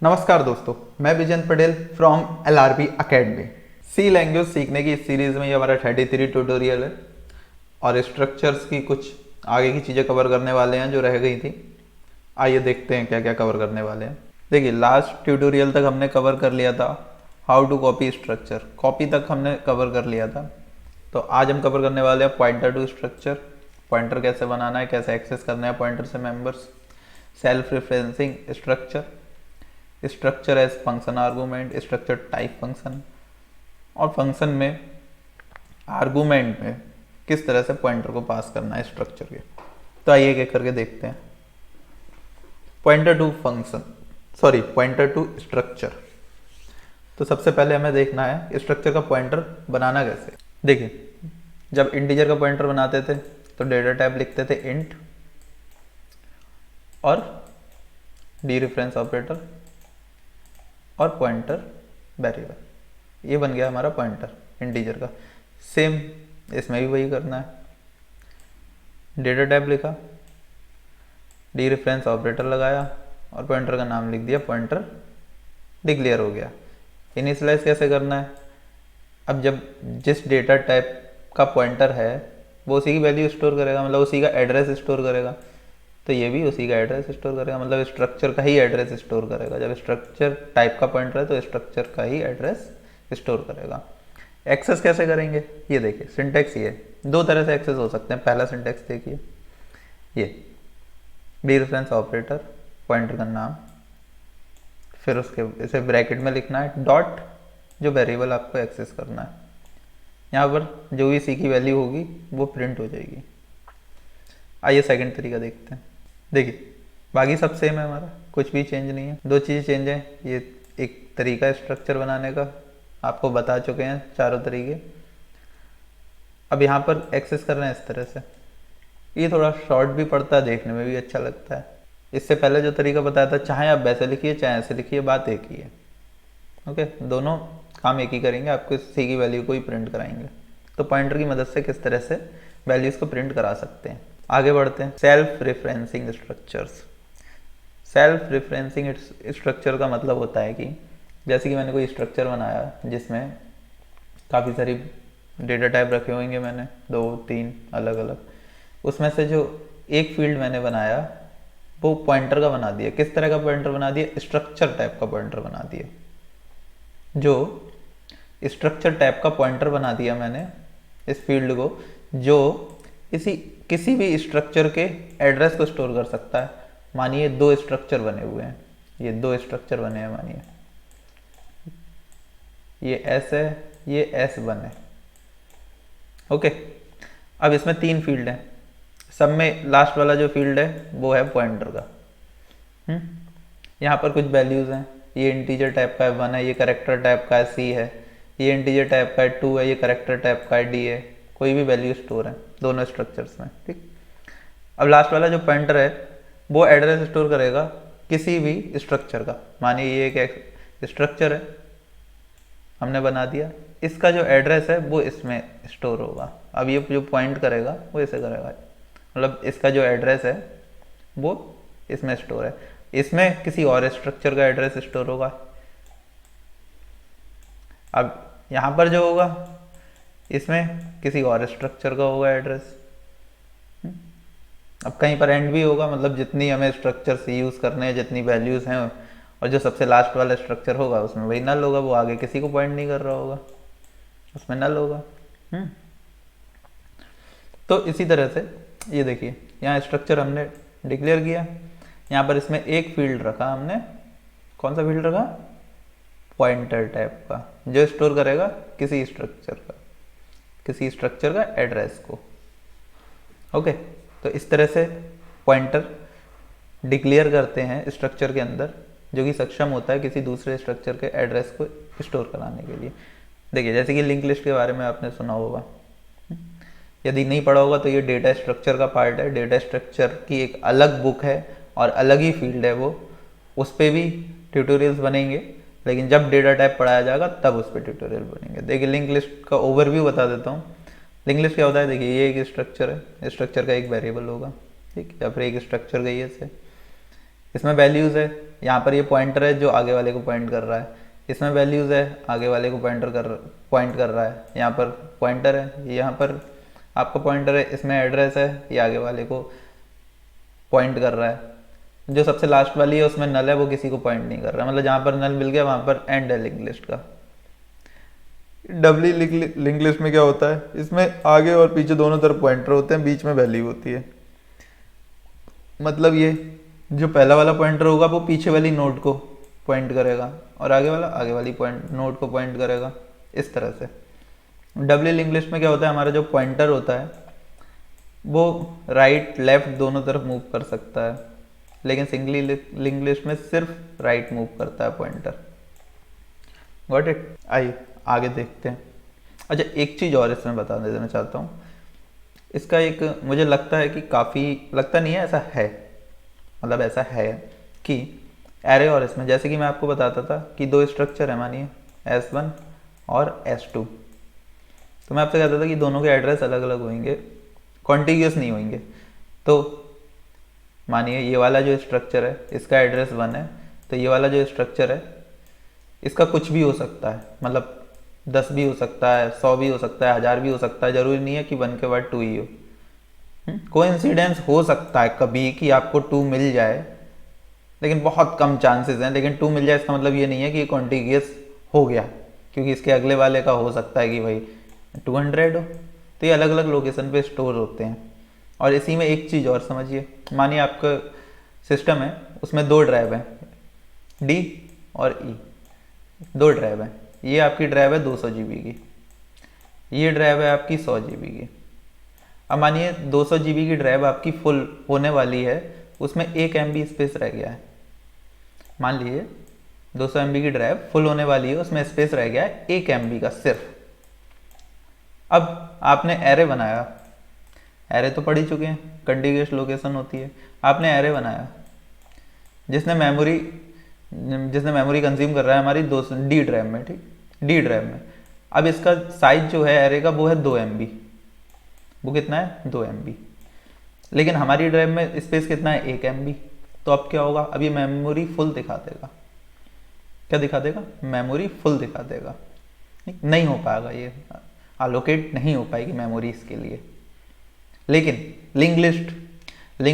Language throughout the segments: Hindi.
नमस्कार दोस्तों, मैं Vijendra Patel from LRB academy. C language सीखने की इस सीरीज़ में ये हमारा 33 ट्यूटोरियल है और स्ट्रक्चर्स की कुछ आगे की चीज़ें कवर करने वाले हैं जो रह गई थी। आइए देखते हैं क्या क्या कवर करने वाले हैं। देखिए, लास्ट ट्यूटोरियल तक हमने कवर कर लिया था how to copy structure. Copy तक हमने कवर कर लिया था। तो आज हम कवर करने वाले हैं पॉइंटर टू स्ट्रक्चर। पॉइंटर कैसे बनाना है, कैसे एक्सेस करना है पॉइंटर से members, self referencing structure, structure as function argument, structure type function, और फंक्शन में आर्गूमेंट में किस तरह से पॉइंटर को पास करना है स्ट्रक्चर के। तो आइए एक एक करके देखते हैं। Pointer to function, sorry pointer to structure. तो सबसे पहले हमें देखना है स्ट्रक्चर का पॉइंटर बनाना कैसे। देखिए, जब इंटीजर का पॉइंटर बनाते थे तो डेटा टाइप लिखते थे इंट और डी रेफरेंस ऑपरेटर और पॉइंटर वेरिएबल। ये बन गया हमारा पॉइंटर इंटीजर का। सेम इसमें भी वही करना है। डेटा टाइप लिखा, डी रेफरेंस ऑपरेटर लगाया और पॉइंटर का नाम लिख दिया, पॉइंटर डिक्लेयर हो गया। इनिशियलाइज कैसे करना है, अब जब जिस डेटा टाइप का पॉइंटर है वो उसी की वैल्यू स्टोर करेगा, मतलब उसी का एड्रेस स्टोर करेगा, तो ये भी उसी का एड्रेस स्टोर करेगा, मतलब स्ट्रक्चर का ही एड्रेस स्टोर करेगा। जब स्ट्रक्चर टाइप का पॉइंटर है तो स्ट्रक्चर का ही एड्रेस स्टोर करेगा। एक्सेस कैसे करेंगे, ये देखिए सिंटेक्स। ये दो तरह से एक्सेस हो सकते हैं। पहला सिंटेक्स देखिए, ये डी रेफरेंस ऑपरेटर, पॉइंटर का नाम, फिर उसके इसे ब्रैकेट में लिखना है डॉट जो वेरिएबल आपको एक्सेस करना है। यहाँ पर जो भी सी की वैल्यू होगी वो प्रिंट हो जाएगी। आइए सेकंड तरीका देखते हैं। देखिए, बाकी सब सेम है, हमारा कुछ भी चेंज नहीं है। दो चीज़ें चेंज है, ये एक तरीका स्ट्रक्चर बनाने का आपको बता चुके हैं, चारों तरीके। अब यहाँ पर एक्सेस कर रहे हैं इस तरह से। ये थोड़ा शॉर्ट भी पड़ता है, देखने में भी अच्छा लगता है। इससे पहले जो तरीका बताया था, चाहे आप वैसे लिखिए चाहे ऐसे लिखिए, बात एक ही है। ओके, दोनों काम एक ही करेंगे, आपको सी की वैल्यू को ही प्रिंट कराएंगे। तो पॉइंटर की मदद से किस तरह से वैल्यूज़ को प्रिंट करा सकते हैं, आगे बढ़ते हैं। Self referencing structures. Self referencing structure का मतलब होता है कि जैसे कि मैंने कोई स्ट्रक्चर बनाया जिसमें काफ़ी सारी डेटा टाइप रखे होंगे, मैंने 2-3 अलग अलग, उसमें से जो एक फील्ड मैंने बनाया वो पॉइंटर का बना दिया। किस तरह का पॉइंटर बना दिया, स्ट्रक्चर टाइप का पॉइंटर बना दिया। जो स्ट्रक्चर टाइप का पॉइंटर बना दिया मैंने इस फील्ड को, जो किसी भी स्ट्रक्चर के एड्रेस को स्टोर कर सकता है। मानिए दो स्ट्रक्चर बने हुए हैं, ये दो स्ट्रक्चर बने हैं, मानिए ये S है, ये S1 है। ओके, अब इसमें 3 फील्ड हैं, सब में लास्ट वाला जो फील्ड है वो है पॉइंटर का। यहाँ पर कुछ वैल्यूज़ हैं, ये इंटीजर टाइप का है 1 है, ये करेक्टर टाइप का है C है, ये इंटीजर टाइप का है 2 है, ये करेक्टर टाइप का है D है। कोई भी वैल्यू स्टोर है दोनों स्ट्रक्चर्स में, ठीक। अब लास्ट वाला जो पॉइंटर है वो एड्रेस स्टोर करेगा किसी भी स्ट्रक्चर का। मानिए ये एक स्ट्रक्चर है हमने बना दिया, इसका जो एड्रेस है वो इसमें स्टोर होगा। अब ये जो पॉइंट करेगा वो इसे करेगा, मतलब इसका जो एड्रेस है वो इसमें स्टोर है, इसमें किसी और स्ट्रक्चर का एड्रेस स्टोर होगा। अब यहाँ पर जो होगा इसमें किसी और स्ट्रक्चर का होगा एड्रेस। अब कहीं पर एंड भी होगा, मतलब जितनी हमें स्ट्रक्चर्स यूज़ करने हैं, जितनी वैल्यूज़ हैं, और जो सबसे लास्ट वाला स्ट्रक्चर होगा उसमें वही नल होगा, वो आगे किसी को पॉइंट नहीं कर रहा होगा, उसमें नल होगा। तो इसी तरह से ये देखिए, यहाँ स्ट्रक्चर हमने डिक्लेयर किया, यहाँ पर इसमें एक फील्ड रखा हमने। कौन सा फील्ड रखा, पॉइंटर टाइप का, जो स्टोर करेगा किसी स्ट्रक्चर का एड्रेस को। ओके, तो इस तरह से पॉइंटर डिक्लेयर करते हैं स्ट्रक्चर के अंदर, जो कि सक्षम होता है किसी दूसरे स्ट्रक्चर के एड्रेस को स्टोर कराने के लिए। देखिए, जैसे कि लिंक लिस्ट के बारे में आपने सुना होगा, यदि नहीं पढ़ा होगा तो ये डेटा स्ट्रक्चर का पार्ट है। डेटा स्ट्रक्चर की एक अलग बुक है और अलग ही फील्ड है वो, उस पर भी ट्यूटोरियल्स बनेंगे, लेकिन जब डेटा टाइप पढ़ाया जाएगा तब उस पर ट्यूटोरियल बनेंगे। देखिए, लिंक लिस्ट का ओवरव्यू बता देता हूँ। लिंक लिस्ट क्या होता है, देखिए ये एक स्ट्रक्चर है, स्ट्रक्चर का एक वेरिएबल होगा, ठीक, या फिर एक स्ट्रक्चर का ये से, इसमें वैल्यूज़ है यहाँ पर ये पॉइंटर है जो आगे वाले को पॉइंट कर रहा है, इसमें वैल्यूज़ है आगे वाले को पॉइंट कर रहा है, यहाँ पर पॉइंटर है, यहाँ पर आपका पॉइंटर है, इसमें एड्रेस है, ये आगे वाले को पॉइंट कर रहा है। जो सबसे लास्ट वाली है उसमें नल है, वो किसी को पॉइंट नहीं कर रहा, मतलब जहाँ पर नल मिल गया वहाँ पर एंड है लिंक लिस्ट का। डबली लिंक लिस्ट में क्या होता है, इसमें आगे और पीछे दोनों तरफ पॉइंटर होते हैं, बीच में वैल्यू होती है। मतलब ये जो पहला वाला पॉइंटर होगा वो पीछे वाली नोड को पॉइंट करेगा और आगे वाला आगे वाली नोड को पॉइंट करेगा, इस तरह से। डबली लिंक लिस्ट में क्या होता है, हमारा जो पॉइंटर होता है वो राइट लेफ्ट दोनों तरफ मूव कर सकता है, लेकिन सिंगली लिंक लिस्ट में सिर्फ राइट मूव करता है पॉइंटर। Got it. आइए आगे देखते हैं। अच्छा, एक चीज़ और इसमें बता देना चाहता हूँ, इसका एक मुझे लगता है कि काफ़ी, लगता नहीं है, ऐसा है, मतलब ऐसा है कि एरे और इसमें, जैसे कि मैं आपको बताता था कि दो स्ट्रक्चर है, मानिए S1 और S2, तो मैं आपसे कहता था कि दोनों के एड्रेस अलग अलग होंगे, कॉन्टिग्यूस नहीं होंगे। तो मानिए ये वाला जो स्ट्रक्चर है इसका एड्रेस 1 है, तो ये वाला जो स्ट्रक्चर है इसका कुछ भी हो सकता है, मतलब 10 भी हो सकता है, 100 भी हो सकता है, 1000 भी हो सकता है, जरूरी नहीं है कि 1 के बाद 2 ही हो। कोइंसिडेंस हो सकता है कभी कि आपको 2 मिल जाए, लेकिन बहुत कम चांसेस हैं। लेकिन 2 मिल जाए इसका मतलब ये नहीं है कि ये कॉन्टिग्यूस हो गया, क्योंकि इसके अगले वाले का हो सकता है कि भाई 200 हो। तो ये अलग अलग लोकेशन पे स्टोर होते हैं। और इसी में एक चीज़ और समझिए, मानिए आपका सिस्टम है, उसमें 2 ड्राइव हैं, डी और ई, 2 ड्राइव हैं। ये आपकी ड्राइव है 200 GB की, ये ड्राइव है आपकी 100 GB की। अब मानिए 200 GB की ड्राइव आपकी फुल होने वाली है, उसमें 1 MB स्पेस रह गया है। मान लीजिए 200 MB की ड्राइव फुल होने वाली है, उसमें स्पेस रह गया है 1 MB का सिर्फ। अब आपने एरे बनाया, एरे तो पढ़ ही चुके हैं, कंटिन्यूअस लोकेशन होती है। आपने एरे बनाया जिसने मेमोरी कंज्यूम कर रहा है हमारी 200 डी ड्राइव में, ठीक, डी ड्राइव में। अब इसका साइज जो है एरे का वो है 2 MB, वो कितना है 2 MB, लेकिन हमारी ड्राइव में स्पेस कितना है 1 MB। तो अब क्या होगा, अब ये मेमोरी फुल दिखा देगा। क्या दिखा देगा, मेमोरी फुल दिखा देगा। नहीं हो पाएगा, ये अलोकेट नहीं हो पाएगी मेमोरी इसके लिए। लेकिन लिंक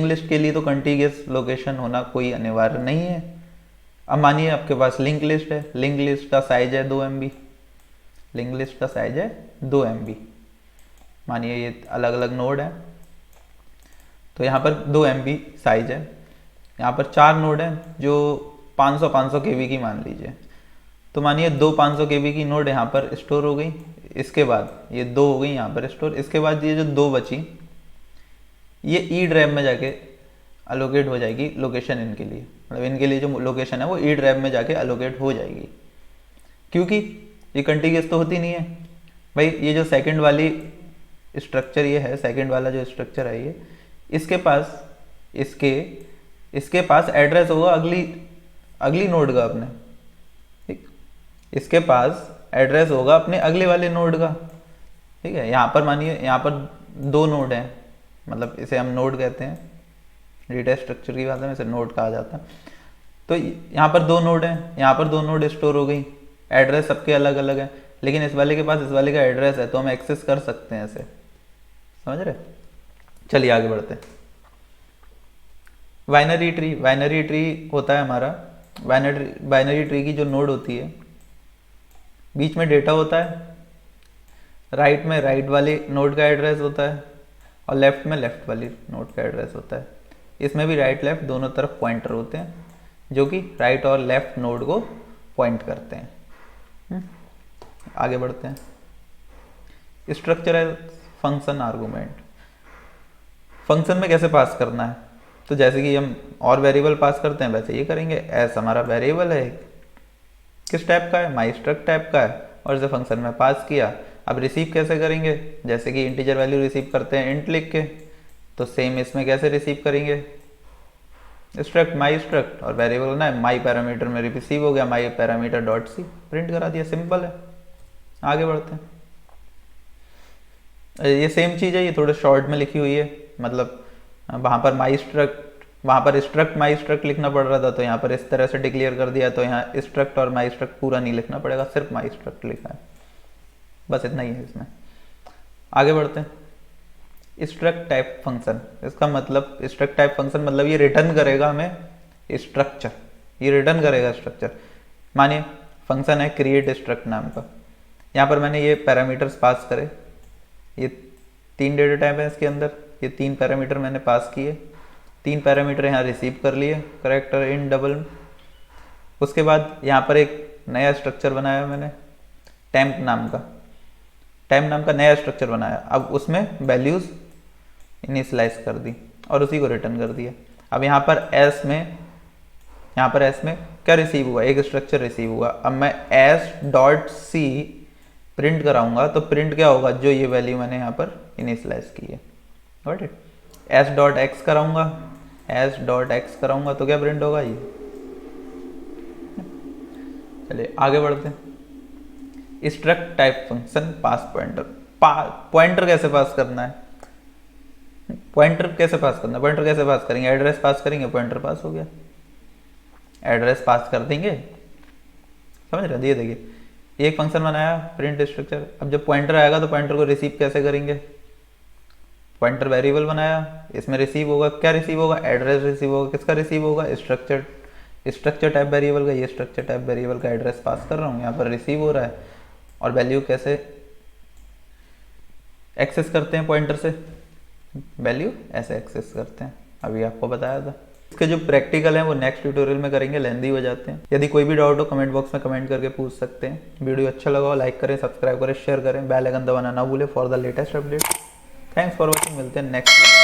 लिस्ट के लिए तो कंटिन्यूअस लोकेशन होना कोई अनिवार्य नहीं है। अब मानिए आपके पास लिंक लिस्ट है, लिंक लिस्ट का साइज है 2 MB, लिंक लिस्ट का साइज है 2 MB। मानिए ये अलग अलग नोड है, तो यहाँ पर 2 MB साइज है। यहाँ पर 4 नोड है जो 500 KB की मान लीजिए। तो मानिए 2 500 KB की नोड यहाँ पर स्टोर हो गई, इसके बाद ये 2 हो गई यहाँ पर स्टोर, इसके बाद ये जो 2 बची ये ई ड्राइव में जाके अलोकेट हो जाएगी लोकेशन इनके लिए, मतलब इनके लिए जो लोकेशन है वो ई ड्राइव में जाके अलोकेट हो जाएगी, क्योंकि ये कंटिन्यूअस तो होती नहीं है भाई। ये जो सेकंड वाली स्ट्रक्चर ये है, सेकंड वाला जो स्ट्रक्चर है ये, इसके पास एड्रेस होगा अगली नोड का अपने, ठीक, इसके पास एड्रेस होगा अपने अगले वाले नोड का, ठीक है। यहाँ पर मानिए यहाँ पर 2 नोड हैं, मतलब इसे हम नोड कहते हैं, डेटा स्ट्रक्चर की भाषा में इसे नोड कहा जाता है। तो यहाँ पर 2 नोड हैं, यहाँ पर 2 नोड स्टोर हो गई, एड्रेस सबके अलग अलग है, लेकिन इस वाले के पास इस वाले का एड्रेस है, तो हम एक्सेस कर सकते हैं ऐसे, समझ रहे। चलिए आगे बढ़ते हैं। बाइनरी ट्री होता है हमारा, बाइनरी ट्री की जो नोड होती है, बीच में डेटा होता है, राइट में राइट वाली नोड का एड्रेस होता है और लेफ्ट में लेफ्ट वाली नोड का एड्रेस होता है। इसमें भी राइट लेफ्ट दोनों तरफ पॉइंटर होते हैं जो कि राइट और लेफ्ट नोड को पॉइंट करते हैं। आगे बढ़ते हैं। स्ट्रक्चर है फंक्शन आर्गुमेंट। फंक्शन में कैसे पास करना है, तो जैसे कि हम और वेरिएबल पास करते हैं वैसे ये करेंगे। एस हमारा वेरिएबल है, किस टाइप का है, माई स्ट्रक्ट टाइप का है, और इसे फंक्शन में पास किया। अब रिसीव कैसे करेंगे, जैसे कि इंटीजर वैल्यू रिसीव करते हैं इंट लिख के, तो सेम इसमें कैसे रिसीव करेंगे, स्ट्रक्ट माई स्ट्रक्ट, और वेरिएबल ना माई पैरामीटर में रिसीव हो गया, माई पैरामीटर डॉट सी प्रिंट करा दिया, सिंपल है। आगे बढ़ते हैं। ये सेम चीज़ है, ये थोड़ा शॉर्ट में लिखी हुई है, मतलब वहाँ पर माई स्ट्रक्ट वहाँ पर स्ट्रक्ट माई स्ट्रक्ट लिखना पड़ रहा था, तो यहाँ पर इस तरह से डिक्लेयर कर दिया, तो यहाँ स्ट्रक्ट और माई स्ट्रक्ट पूरा नहीं लिखना पड़ेगा, सिर्फ माई स्ट्रक्ट लिखा है। बस इतना ही है इसमें। आगे बढ़ते हैं। स्ट्रक्ट टाइप फंक्शन, इसका मतलब स्ट्रक्ट टाइप फंक्शन मतलब ये रिटर्न करेगा हमें स्ट्रक्चर, ये रिटर्न करेगा स्ट्रक्चर। मानिए फंक्शन है क्रिएट स्ट्रक्ट नाम का, यहाँ पर मैंने ये पैरामीटर्स पास करे, ये 3 डेटा टाइप है इसके अंदर, ये 3 पैरामीटर मैंने पास किए, 3 पैरामीटर यहाँ रिसीव कर लिए करेक्टर इन डबल। उसके बाद यहाँ पर एक नया स्ट्रक्चर बनाया मैंने टेम्प नाम का, टेम्प नाम का नया स्ट्रक्चर बनाया। अब उसमें वैल्यूज़ इनिशियलाइज कर दी और उसी को रिटर्न कर दिया। अब यहाँ पर एस में क्या रिसीव हुआ, एक स्ट्रक्चर रिसीव हुआ। अब मैं एस डॉट सी प्रिंट कराऊंगा तो प्रिंट क्या होगा, जो ये वैल्यू मैंने यहाँ पर इनिशियलाइज की है। Got it. S dot x कराऊंगा, एस डॉट एक्स कराऊंगा तो क्या प्रिंट होगा ये। चलिए आगे बढ़ते हैं। स्ट्रक्ट टाइप फंक्शन पास पॉइंटर। पॉइंटर कैसे पास करना है, पॉइंटर कैसे पास करना है, पॉइंटर कैसे पास करेंगे, एड्रेस पास करेंगे, पॉइंटर पास हो गया। एड्रेस पास कर देंगे, समझ रहे, ये देखिए एक फंक्शन बनाया प्रिंट स्ट्रक्चर। अब जब पॉइंटर आएगा तो पॉइंटर को रिसीव कैसे करेंगे, पॉइंटर वेरिएबल बनाया, इसमें रिसीव होगा, क्या रिसीव होगा, एड्रेस रिसीव होगा। किसका रिसीव होगा, स्ट्रक्चर टाइप वेरिएबल का। ये स्ट्रक्चर टाइप वेरिएबल का एड्रेस पास कर रहा हूँ, यहाँ पर रिसीव हो रहा है। और वैल्यू कैसे एक्सेस करते हैं पॉइंटर से, वैल्यू ऐसे एक्सेस करते हैं, अभी आपको बताया था। इसके जो प्रैक्टिकल है वो नेक्स्ट ट्यूटोरियल में करेंगे, लेंदी हो जाते हैं। यदि कोई भी डाउट हो कमेंट बॉक्स में कमेंट करके पूछ सकते हैं। वीडियो अच्छा लगा हो लाइक करें, सब्सक्राइब करें, शेयर करें, बेल आइकन दबाना ना भूलें for the latest update. Thanks for watching, मिलते हैं नेक्स्ट।